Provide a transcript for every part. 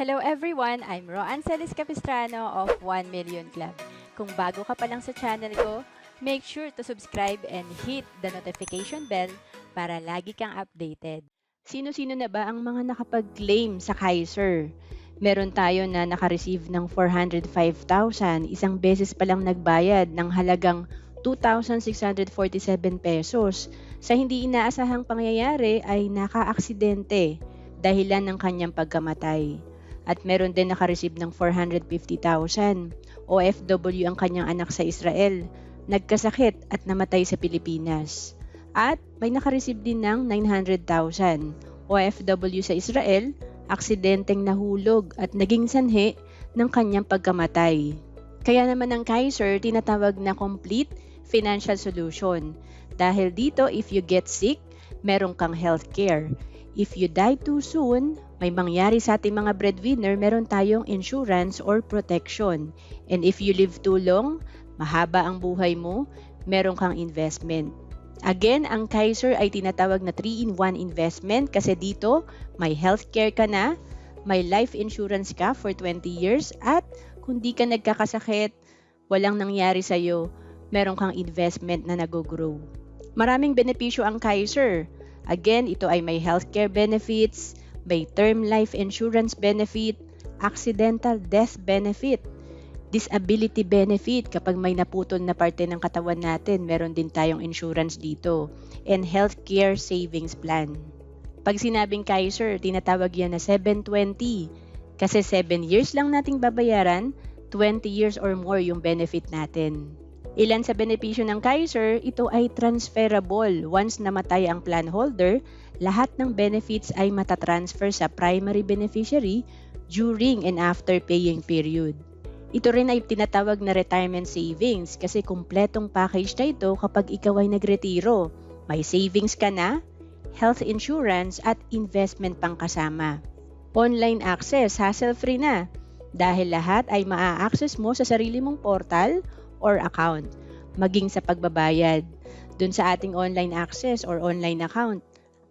Hello everyone! I'm Roan Celis Capistrano of 1 Million Club. Kung bago ka pa lang sa channel ko, make sure to subscribe and hit the notification bell para lagi kang updated. Sino-sino na ba ang mga nakapag-claim sa Kaiser? Meron tayo na nakareceive ng 405,000, isang beses pa lang nagbayad ng halagang 2,647 pesos. Sa hindi inaasahang pangyayari ay naka-aksidente dahilan ng kanyang pagkamatay. At meron din nakareceive ng 450,000. OFW ang kanyang anak sa Israel, nagkasakit at namatay sa Pilipinas. At may nakareceive din ng 900,000. OFW sa Israel, aksidenteng nahulog at naging sanhi ng kanyang pagkamatay. Kaya naman ang Kaiser tinatawag na complete financial solution. Dahil dito, if you get sick, meron kang healthcare. If you die too soon, may mangyari sa ating mga breadwinner, meron tayong insurance or protection. And if you live too long, mahaba ang buhay mo, meron kang investment. Again, ang Kaiser ay tinatawag na 3-in-1 investment kasi dito may healthcare ka na, may life insurance ka for 20 years at kung di ka nagkakasakit, walang nangyari sa'yo, meron kang investment na nag-grow. Maraming benepisyo ang Kaiser. Again, ito ay may healthcare benefits, may term life insurance benefit, accidental death benefit, disability benefit kapag may naputol na parte ng katawan natin, meron din tayong insurance dito, and healthcare savings plan. Pag sinabing Kaiser, tinatawag yan na 720 kasi 7 years lang nating babayaran, 20 years or more yung benefit natin. Ilan sa benepisyo ng Kaiser, ito ay transferable. Once namatay ang plan holder, lahat ng benefits ay matatransfer sa primary beneficiary during and after paying period. Ito rin ay tinatawag na retirement savings kasi kumpletong package na ito kapag ikaw ay nagretiro. May savings ka na, health insurance at investment pang kasama. Online access, hassle-free na dahil lahat ay maa-access mo sa sarili mong portal or account, maging sa pagbabayad. Dun sa ating online access or online account,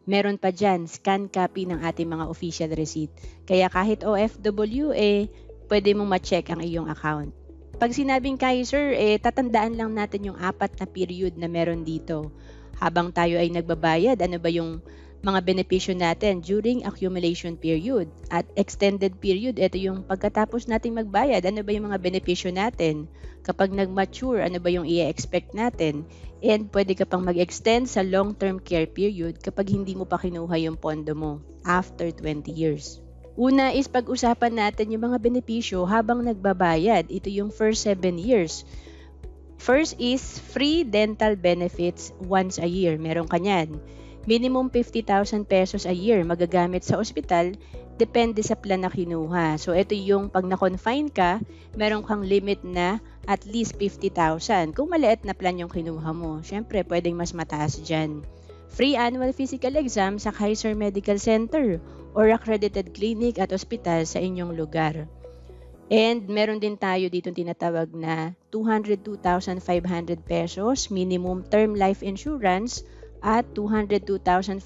meron pa dyan, scan copy ng ating mga official receipt. Kaya kahit OFW, pwede mong ma-check ang iyong account. Pag sinabing Kaiser, tatandaan lang natin yung 4 na period na meron dito. Habang tayo ay nagbabayad, ano ba yung mga benepisyo natin during accumulation period at extended period, ito yung pagkatapos nating magbayad, ano ba yung mga benepisyo natin? Kapag nag-mature, ano ba yung i-expect natin? And pwede ka pang mag-extend sa long-term care period kapag hindi mo pa kinuha yung pondo mo after 20 years. Una is pag-usapan natin yung mga benepisyo habang nagbabayad. Ito yung first 7 years. First is free dental benefits once a year. Meron ka niyan. Minimum 50,000 pesos a year magagamit sa ospital, depende sa plan na kinuha. So, ito yung pag na-confine ka, meron kang limit na at least 50,000. Kung maliit na plan yung kinuha mo, syempre, pwedeng mas mataas dyan. Free annual physical exam sa Kaiser Medical Center or accredited clinic at ospital sa inyong lugar. And meron din tayo dito tinatawag na 202,500 pesos minimum term life insurance at 202,500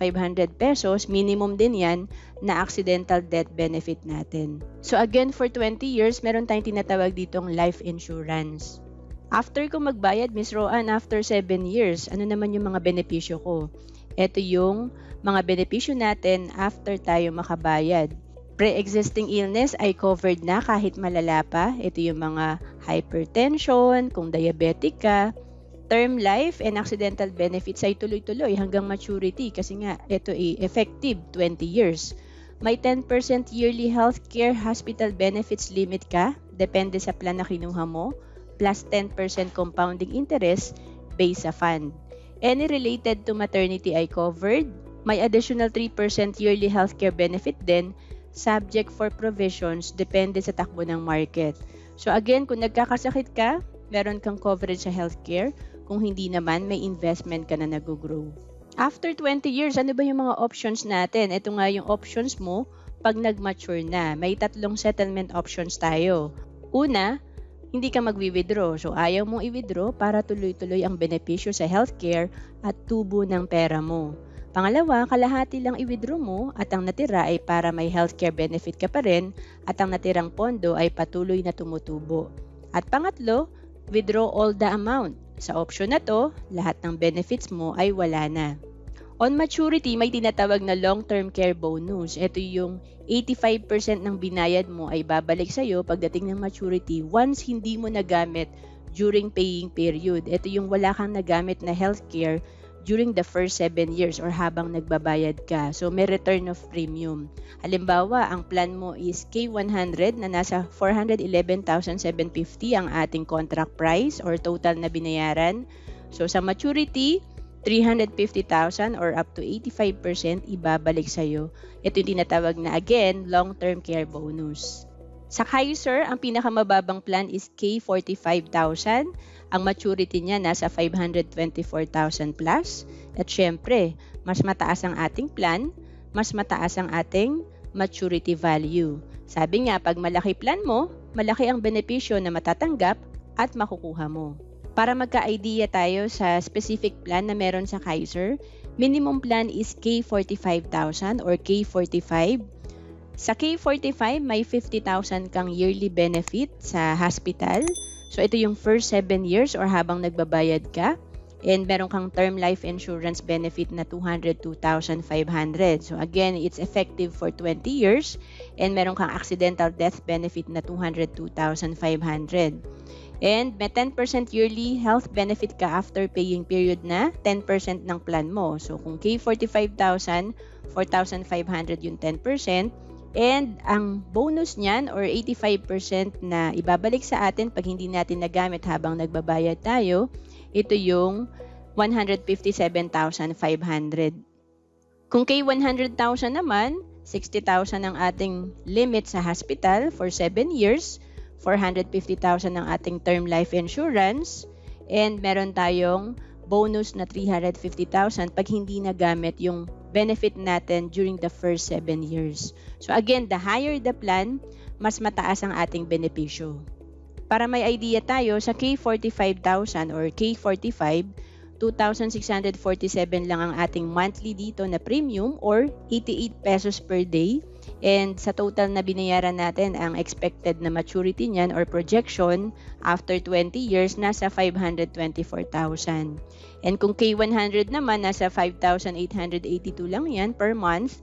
pesos, minimum din yan, na accidental death benefit natin. So again, for 20 years, meron tayong tinatawag ditong life insurance. After ko magbayad, Miss Roan, after 7 years, ano naman yung mga benepisyo ko? Ito yung mga benepisyo natin after tayo makabayad. Pre-existing illness ay covered na kahit malala pa. Ito yung mga hypertension, kung diabetic ka, term life and accidental benefits ay tuloy-tuloy hanggang maturity kasi nga ito ay effective 20 years. May 10% yearly healthcare hospital benefits limit ka, depende sa plan na kinuha mo, plus 10% compounding interest based sa fund. Any related to maternity ay covered. May additional 3% yearly healthcare benefit din, subject for provisions, depende sa takbo ng market. So again, kung nagkakasakit ka, meron kang coverage sa healthcare. Kung hindi naman, may investment ka na nag-grow. After 20 years, ano ba yung mga options natin? Ito nga yung options mo pag nag-mature na. May 3 settlement options tayo. Una, hindi ka mag-withdraw. So, ayaw mong i-withdraw para tuloy-tuloy ang benepisyo sa healthcare at tubo ng pera mo. Pangalawa, kalahati lang i-withdraw mo at ang natira ay para may healthcare benefit ka pa rin at ang natirang pondo ay patuloy na tumutubo. At pangatlo, withdraw all the amount. Sa option na to, lahat ng benefits mo ay wala na. On maturity, may tinatawag na long-term care bonus. Ito yung 85% ng binayad mo ay babalik sa'yo pagdating ng maturity once hindi mo nagamit during paying period. Ito yung wala kang nagamit na healthcare during the first 7 years or habang nagbabayad ka. So, may return of premium. Halimbawa, ang plan mo is K100 na nasa 411,750 ang ating contract price or total na binayaran. So, sa maturity, 350,000 or up to 85% ibabalik sa'yo. Ito yung tinatawag na, again, long-term care bonus. Sa Kaiser, ang pinakamababang plan is K45,000. Ang maturity niya nasa 524,000 plus. At syempre, mas mataas ang ating plan, mas mataas ang ating maturity value. Sabi nga, pag malaki plan mo, malaki ang benepisyo na matatanggap at makukuha mo. Para magka-idea tayo sa specific plan na meron sa Kaiser, minimum plan is K45,000 or K45. Sa K45, may 50,000 kang yearly benefit sa hospital. So, ito yung first 7 years or habang nagbabayad ka. And meron kang term life insurance benefit na 202,500. So, again, it's effective for 20 years. And meron kang accidental death benefit na 202,500. And may 10% yearly health benefit ka after paying period na 10% ng plan mo. So, kung K45,000, 4,500 yung 10%. And ang bonus niyan or 85% na ibabalik sa atin pag hindi natin nagamit habang nagbabayad tayo, ito yung 157,500. Kung K100,000 naman, 60,000 ang ating limit sa hospital for 7 years, 450,000 ang ating term life insurance, and meron tayong bonus na 350,000 pag hindi nagamit yung benefit natin during the first 7 years. So again, the higher the plan, mas mataas ang ating benepisyo. Para may idea tayo, sa K45,000 or K45, 2,647 lang ang ating monthly dito na premium or 88 pesos per day. And sa total na binayaran natin, ang expected na maturity niyan or projection after 20 years, nasa 524,000. And kung K100 naman, nasa 5,882 lang yan per month.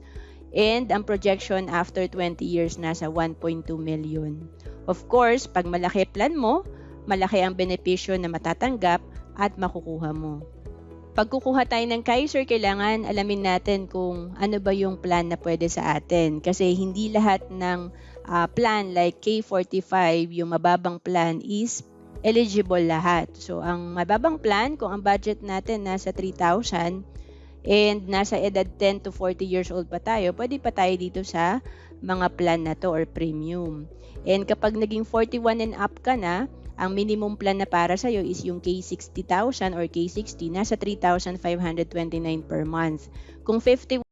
And ang projection after 20 years, nasa 1.2 million. Of course, pag malaki plan mo, malaki ang benepisyo na matatanggap at makukuha mo. Pag kukuha tayo ng Kaiser, kailangan alamin natin kung ano ba yung plan na pwede sa atin. Kasi hindi lahat ng plan like K45, yung mababang plan is eligible lahat. So, ang mababang plan, kung ang budget natin nasa 3,000 and nasa edad 10 to 40 years old pa tayo, pwede pa tayo dito sa mga plan na to or premium. And kapag naging 41 and up ka na, ang minimum plan na para sa'yo is yung K60,000 or K60, nasa 3,529 per month. Kung 51